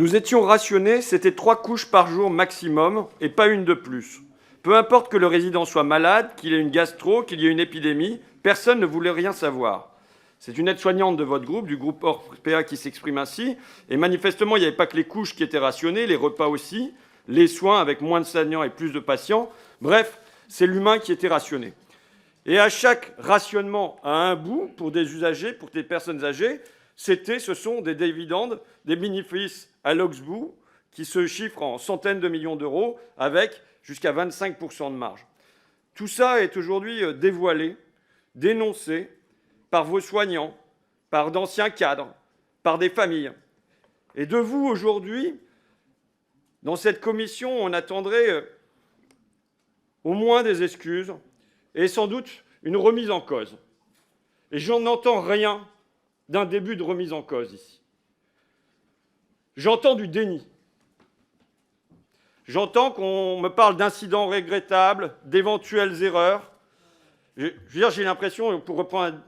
Nous étions rationnés, c'était 3 couches par jour maximum et pas une de plus. Peu importe que le résident soit malade, qu'il ait une gastro, qu'il y ait une épidémie, personne ne voulait rien savoir. C'est une aide-soignante de votre groupe, du groupe Orpea, qui s'exprime ainsi. Et manifestement, il n'y avait pas que les couches qui étaient rationnées, les repas aussi, les soins avec moins de soignants et plus de patients. Bref, c'est l'humain qui était rationné. Et à chaque rationnement à un bout, pour des usagers, pour des personnes âgées, ce sont des dividendes, des bénéfices à l'Oxbow qui se chiffrent en centaines de millions d'euros avec jusqu'à 25% de marge. Tout ça est aujourd'hui dévoilé, dénoncé par vos soignants, par d'anciens cadres, par des familles. Et de vous, aujourd'hui, dans cette commission, on attendrait au moins des excuses et sans doute une remise en cause. Et j'en entends rien d'un début de remise en cause ici. J'entends du déni. J'entends qu'on me parle d'incidents regrettables, d'éventuelles erreurs. Je veux dire, j'ai l'impression, pour reprendre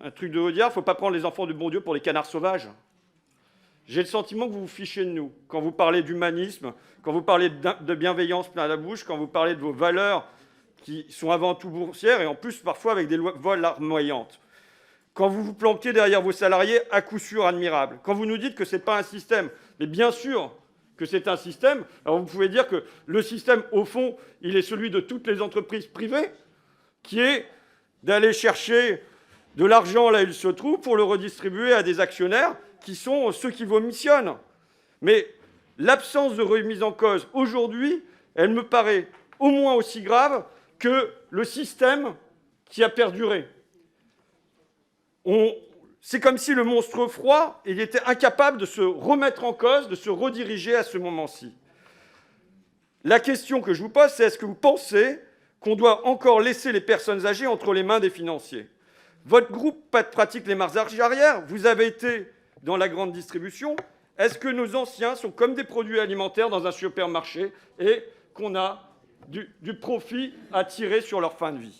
un truc de Audiard, il ne faut pas prendre les enfants du bon Dieu pour les canards sauvages. J'ai le sentiment que vous vous fichez de nous. Quand vous parlez d'humanisme, quand vous parlez de bienveillance plein la bouche, quand vous parlez de vos valeurs qui sont avant tout boursières et en plus parfois avec des voix larmoyantes. Quand vous vous planquez derrière vos salariés, à coup sûr admirable. Quand vous nous dites que ce n'est pas un système, mais bien sûr que c'est un système, alors vous pouvez dire que le système, au fond, il est celui de toutes les entreprises privées, qui est d'aller chercher de l'argent là où il se trouve pour le redistribuer à des actionnaires qui sont ceux qui vomissionnent. Mais l'absence de remise en cause aujourd'hui, elle me paraît au moins aussi grave que le système qui a perduré. C'est comme si le monstre froid, il était incapable de se remettre en cause, de se rediriger à ce moment-ci. La question que je vous pose, c'est est-ce que vous pensez qu'on doit encore laisser les personnes âgées entre les mains des financiers? Votre groupe pratique les marges arrière, vous avez été dans la grande distribution. Est-ce que nos anciens sont comme des produits alimentaires dans un supermarché et qu'on a du profit à tirer sur leur fin de vie?